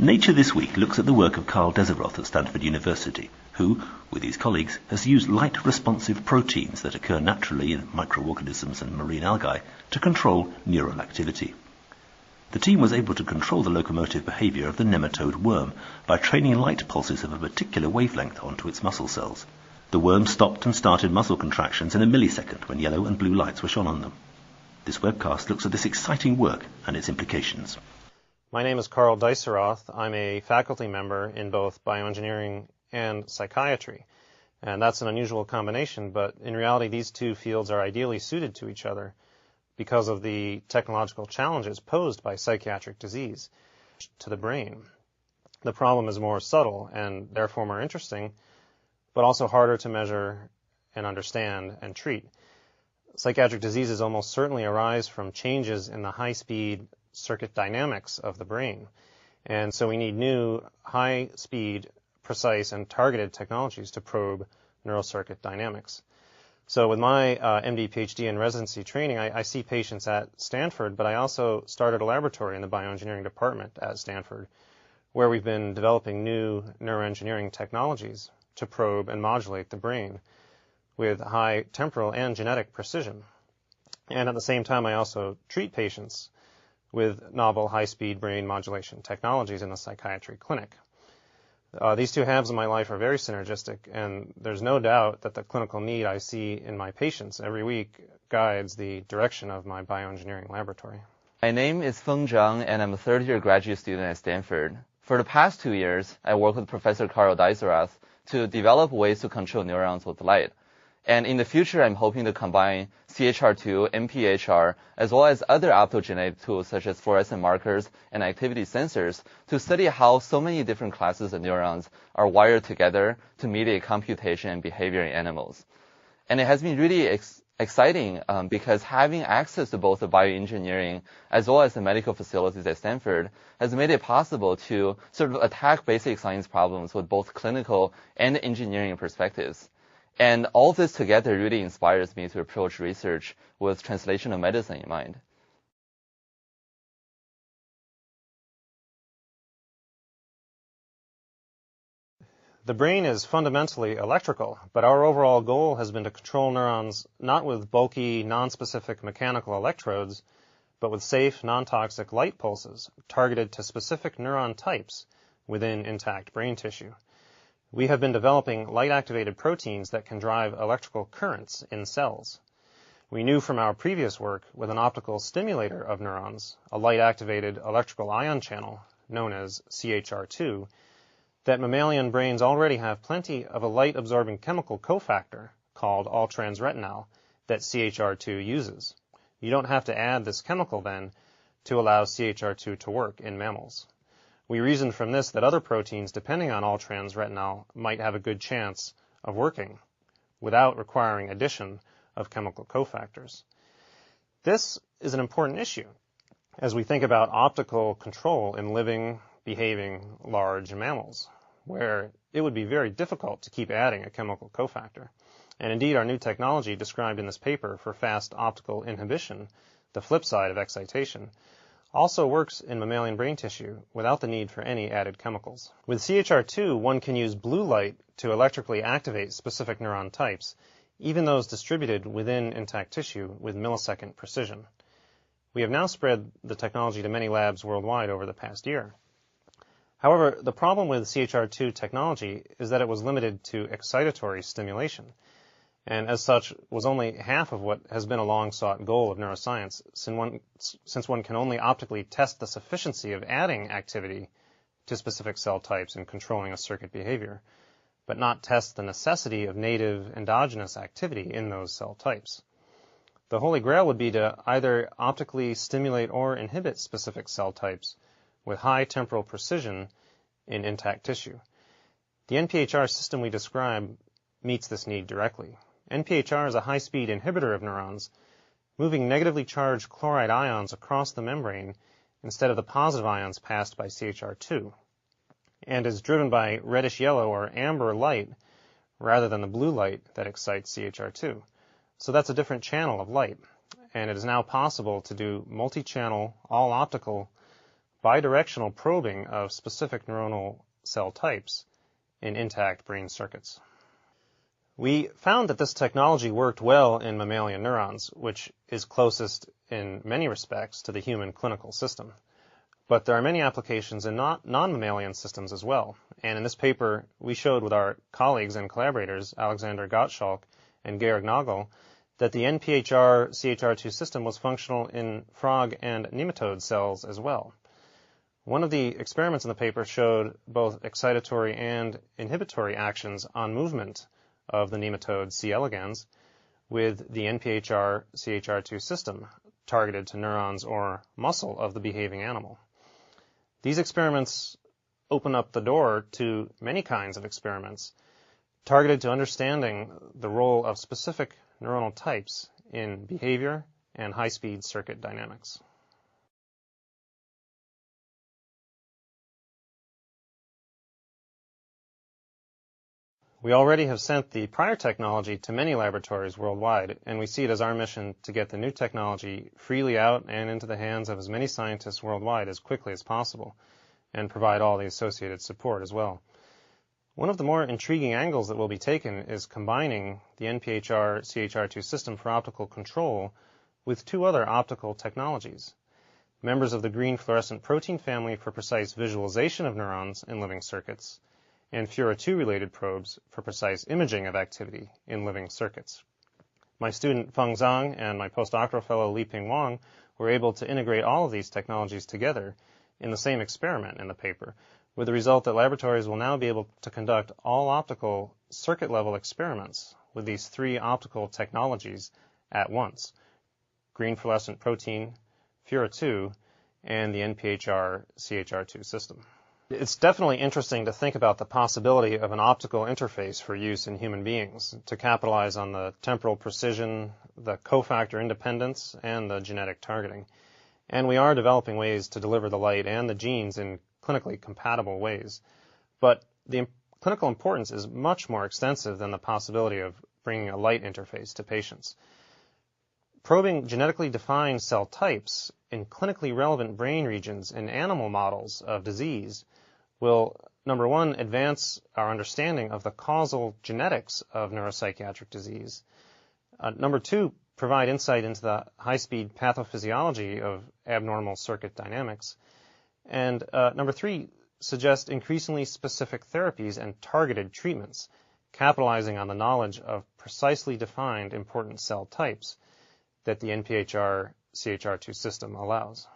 Nature This Week looks at the work of Carl Deseroth at Stanford University, who, with his colleagues, has used light-responsive proteins that occur naturally in microorganisms and marine algae to control neural activity. The team was able to control the locomotive behavior of the nematode worm by training light pulses of a particular wavelength onto its muscle cells. The worm stopped and started muscle contractions in a millisecond when yellow and blue lights were shone on them. This webcast looks at this exciting work and its implications. My name is Carl Deseroth. I'm a faculty member in both bioengineering and psychiatry. And that's an unusual combination, but in reality these two fields are ideally suited to each other because of the technological challenges posed by psychiatric disease to the brain. The problem is more subtle and therefore more interesting, but also harder to measure and understand and treat. Psychiatric diseases almost certainly arise from changes in the high-speed circuit dynamics of the brain. And so we need new, high-speed, precise, and targeted technologies to probe neural circuit dynamics. So with my MD, PhD, and residency training, I see patients at Stanford, but I also started a laboratory in the bioengineering department at Stanford, where we've been developing new neuroengineering technologies to probe and modulate the brain with high temporal and genetic precision. And at the same time, I also treat patients with novel high-speed brain modulation technologies in the psychiatry clinic. These two halves of my life are very synergistic, and there's no doubt that the clinical need I see in my patients every week guides the direction of my bioengineering laboratory. My name is Feng Zhang, and I'm a third-year graduate student at Stanford. For the past 2 years, I worked with Professor Carl Deseroth to develop ways to control neurons with light. And in the future, I'm hoping to combine CHR2, MPHR, as well as other optogenetic tools such as fluorescent markers and activity sensors to study how so many different classes of neurons are wired together to mediate computation and behavior in animals. And it has been really exciting because having access to both the bioengineering as well as the medical facilities at Stanford has made it possible to sort of attack basic science problems with both clinical and engineering perspectives. And all this together really inspires me to approach research with translational medicine in mind. The brain is fundamentally electrical, but our overall goal has been to control neurons not with bulky, non-specific mechanical electrodes, but with safe, non-toxic light pulses targeted to specific neuron types within intact brain tissue. We have been developing light-activated proteins that can drive electrical currents in cells. We knew from our previous work with an optical stimulator of neurons, a light-activated electrical ion channel known as CHR2, that mammalian brains already have plenty of a light-absorbing chemical cofactor called all-trans-retinal that CHR2 uses. You don't have to add this chemical then to allow CHR2 to work in mammals. We reasoned from this that other proteins depending on all-trans-retinal might have a good chance of working without requiring addition of chemical cofactors. This is an important issue as we think about optical control in living, behaving, large mammals, where it would be very difficult to keep adding a chemical cofactor. And indeed, our new technology described in this paper for fast optical inhibition, the flip side of excitation, also works in mammalian brain tissue without the need for any added chemicals. With CHR2, one can use blue light to electrically activate specific neuron types, even those distributed within intact tissue with millisecond precision. We have now spread the technology to many labs worldwide over the past year. However, the problem with CHR2 technology is that it was limited to excitatory stimulation, and as such was only half of what has been a long-sought goal of neuroscience, since one can only optically test the sufficiency of adding activity to specific cell types in controlling a circuit behavior, but not test the necessity of native endogenous activity in those cell types. The holy grail would be to either optically stimulate or inhibit specific cell types with high temporal precision in intact tissue. The NPHR system we describe meets this need directly. NPHR is a high-speed inhibitor of neurons, moving negatively charged chloride ions across the membrane instead of the positive ions passed by CHR2, and is driven by reddish-yellow or amber light rather than the blue light that excites CHR2. So that's a different channel of light, and it is now possible to do multi-channel, all-optical bidirectional probing of specific neuronal cell types in intact brain circuits. We found that this technology worked well in mammalian neurons, which is closest in many respects to the human clinical system. But there are many applications in non-mammalian systems as well. And in this paper, we showed with our colleagues and collaborators, Alexander Gottschalk and Georg Nagel, that the NPHR-CHR2 system was functional in frog and nematode cells as well. One of the experiments in the paper showed both excitatory and inhibitory actions on movement of the nematode C. elegans with the NPHR-CHR2 system targeted to neurons or muscle of the behaving animal. These experiments open up the door to many kinds of experiments targeted to understanding the role of specific neuronal types in behavior and high-speed circuit dynamics. We already have sent the prior technology to many laboratories worldwide, and we see it as our mission to get the new technology freely out and into the hands of as many scientists worldwide as quickly as possible, and provide all the associated support as well. One of the more intriguing angles that will be taken is combining the NPHR-CHR2 system for optical control with two other optical technologies, members of the green fluorescent protein family for precise visualization of neurons in living circuits, and Fura2-related probes for precise imaging of activity in living circuits. My student Feng Zhang and my postdoctoral fellow Liping Wang were able to integrate all of these technologies together in the same experiment in the paper, with the result that laboratories will now be able to conduct all optical circuit-level experiments with these three optical technologies at once: green fluorescent protein, Fura2, and the NPHR-CHR2 system. It's definitely interesting to think about the possibility of an optical interface for use in human beings to capitalize on the temporal precision, the cofactor independence, and the genetic targeting. And we are developing ways to deliver the light and the genes in clinically compatible ways. But the clinical importance is much more extensive than the possibility of bringing a light interface to patients. Probing genetically defined cell types in clinically relevant brain regions in animal models of disease will, number one, advance our understanding of the causal genetics of neuropsychiatric disease. Number two, provide insight into the high-speed pathophysiology of abnormal circuit dynamics. And number three, suggest increasingly specific therapies and targeted treatments, capitalizing on the knowledge of precisely defined important cell types that the NPHR-CHR2 system allows.